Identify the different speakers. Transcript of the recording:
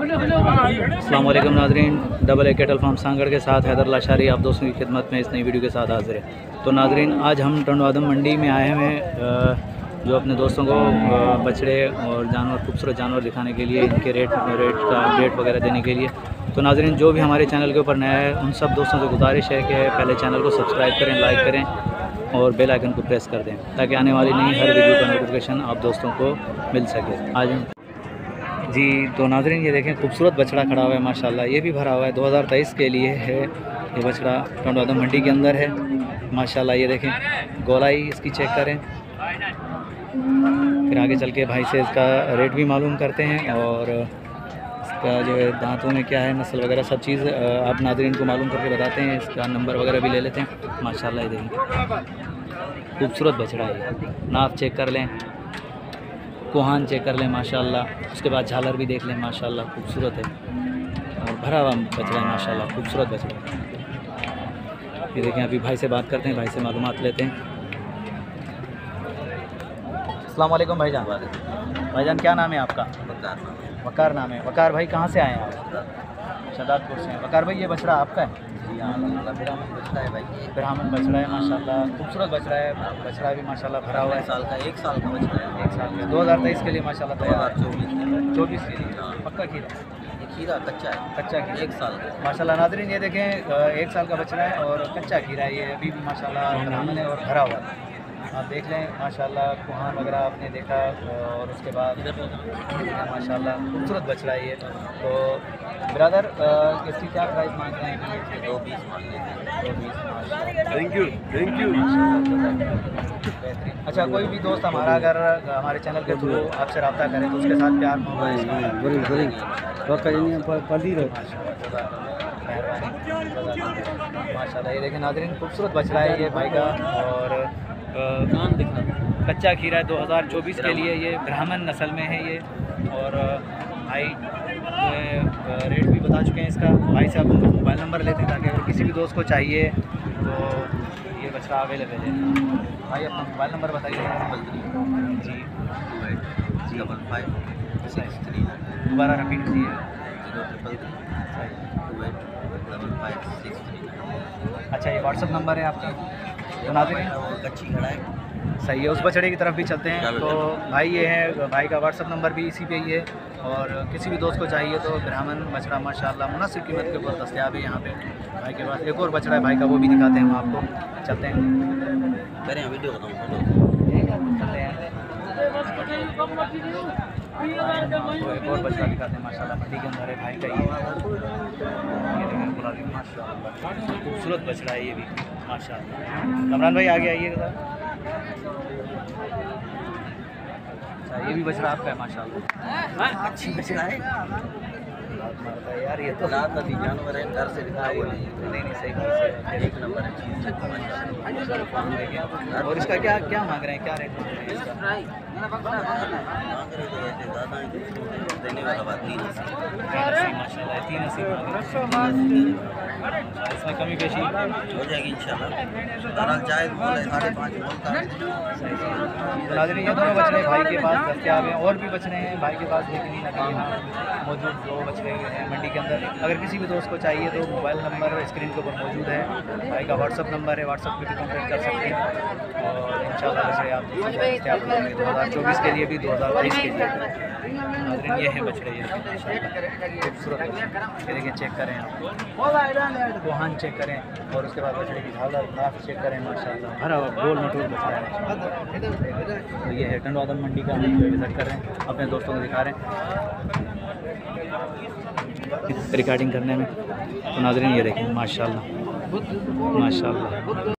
Speaker 1: अस्सलाम वालेकुम नाज़रीन, double A cattle farm Sanghar के साथ हैदर लाशारी आप दोस्तों की खिदमत में इस नई वीडियो के साथ हाजिर है। तो नाज़रीन, आज हम टंडवादम मंडी में आए हुए हैं जो अपने दोस्तों को बछड़े और जानवर, खूबसूरत जानवर दिखाने के लिए, इनके रेट का अपडेट वगैरह देने के लिए। तो नाज़रीन, जो भी हमारे चैनल के ऊपर नया है उन सब दोस्तों से गुजारिश है कि पहले चैनल को सब्सक्राइब करें, लाइक करें और बेल आइकन को प्रेस कर दें ताकि आने वाली नई हर वीडियो का नोटिफिकेशन आप दोस्तों को मिल सके। आज जी तो नाज़रीन, ये देखें खूबसूरत बछड़ा खड़ा हुआ है माशाल्लाह। ये भी भरा हुआ है, 2023 के लिए है ये बछड़ा, टंडवादम मंडी के अंदर है माशाल्लाह। ये देखें गोलाई इसकी चेक करें, फिर आगे चल के भाई से इसका रेट भी मालूम करते हैं और इसका जो है दांतों में क्या है, नस्ल वगैरह सब चीज़ आप नाज़रीन को मालूम करके बताते हैं। इसका नंबर वगैरह भी ले लेते हैं माशाल्लाह। ये देखें खूबसूरत बछड़ा है, नाप चेक कर लें, कोहान चेक कर लें माशाल्लाह। उसके बाद झालर भी देख लें माशाल्लाह, खूबसूरत है और भरा हुआ बछड़ा है माशाल्लाह, खूबसूरत बछड़ा। ये देखें, अभी भाई से बात करते हैं, भाई से मालूमात लेते हैं। अस्सलाम वालेकुम भाईजान। भाईजान क्या नाम है आपका? वकार नाम है। वकार भाई कहाँ से आए हैं आप? शहदादपुर से हैं। वकार भाई ये बछड़ा आपका है?
Speaker 2: ब्राह्मण बछड़ा है भाई,
Speaker 1: ब्राह्मण बछड़ा है माशाल्लाह, खूबसूरत बछड़ा है। बछड़ा भी माशाल्लाह भरा हुआ है,
Speaker 2: एक साल का बछड़ा है।
Speaker 1: 1 साल का, 2023 के लिए माशाल्लाह तैयार है। 24 के लिए पक्का खीरा,
Speaker 2: खीरा कच्चा है,
Speaker 1: कच्चा खीरा
Speaker 2: 1 साल का
Speaker 1: माशाल्लाह। नाज़रीन ये देखें 1 साल का बछड़ा है और कच्चा खीरा है। ये अभी भी माशाल्लाह ब्राह्मण है और भरा हुआ है। आप देख लें माशाल्लाह, कुहान वगैरह आपने देखा और उसके बाद माशाल्लाह खूबसूरत बछड़ा है ये। तो ब्रदर इसकी क्या प्राइस मांग रहे हैं?
Speaker 2: 220 मांग लेते हैं।
Speaker 1: 220।
Speaker 2: Thank you.
Speaker 1: बेहतरीन। अच्छा, कोई भी दोस्त हमारा अगर हमारे चैनल के थ्रू आपसे रब्ता करें तो उसके साथ प्यार माशाल्लाह। ये देखें नाज़रीन, खूबसूरत बछड़ा है ये भाई का और कच्चा खीरा है, 2024 के लिए ये ब्राह्मण नस्ल में है ये। और भाई रेट भी बता चुके हैं इसका। भाई से आप मोबाइल नंबर लेते हैं ताकि अगर किसी भी दोस्त को चाहिए तो ये बछड़ा अवेलेबल है। भाई अपना मोबाइल नंबर बताइए जी।
Speaker 2: 05563
Speaker 1: दोबारा रिपीट कीजिए।
Speaker 2: 033
Speaker 1: अच्छा, ये व्हाट्सअप नंबर है आपका? तो नाज़रीन
Speaker 2: कच्ची खड़ा है,
Speaker 1: सही है। उस बछड़े की तरफ भी चलते हैं। तो भाई ये है, भाई का व्हाट्सअप नंबर भी इसी पे ही है और किसी भी दोस्त को चाहिए तो ब्राह्मण बछड़ा माशाल्लाह मुनासिब कीमत के ऊपर दस्तयाब है यहाँ पे भाई के पास। एक और बछड़ा है भाई का, वो भी दिखाते हैं हम आपको। चलते हैं,
Speaker 2: करें वीडियो बताऊँ,
Speaker 1: चलते हैं आपको एक और बछड़ा दिखाते हैं माशाल्लाह। मंडी के अंदर है भाई का ये देखें गुलाबी माशाल्लाह, खूबसूरत बछड़ा है ये भी माशाल्लाह। कमरान भाई आगे आइएगा। अच्छा, ये भी बछड़ा आपका है माशाल्लाह,
Speaker 2: अच्छी बछड़ा है
Speaker 1: यार। ये तो
Speaker 2: रात अभी जानवर है, घर से दिखा वो
Speaker 1: नहीं सही बात है,
Speaker 2: 1 नंबर है चीज़।
Speaker 1: और इसका क्या क्या मांग रहे हैं, क्या रेट मांग रहे हैं इसका?
Speaker 2: देने वाला बात नहीं है
Speaker 1: माशाल्लाह, 380 इसमें कमी पेशी
Speaker 2: हो जाएगी इंशाल्लाह। चाहे बोले 5.5 बोलता है।
Speaker 1: नाज़रीन, ये दोनों बछड़े भाई के पास दस्तयाब हैं, और भी बछड़े हैं भाई के पास लेकिन नहीं लगे यहाँ मौजूद 2 बछड़े हैं मंडी के अंदर। अगर किसी भी दोस्त को चाहिए तो मोबाइल नंबर स्क्रीन के ऊपर मौजूद है, भाई का व्हाट्सअप नंबर है, व्हाट्सअप पर भी कॉन्टैक्ट कर सकते हैं और इंशाल्लाह बछड़े आप 2024 के लिए भी 2023 के लिए। नाज़रीन ये है बछड़े, ये खूबसूरत ये देखिए, चेक करें आप, कोहान चेक करें और उसके बाद बछड़े की झालर नाफ चेक करें माशाल्लाह, भरा हुआ गोल मटोल बछड़ा है। तो ये है टंडवादम मंडी का, हम विजिट कर रहे हैं, अपने दोस्तों को दिखा रहे हैं रिकॉर्डिंग करने में। तो नाज़रीन ये देखें माशाल्लाह माशाल्लाह।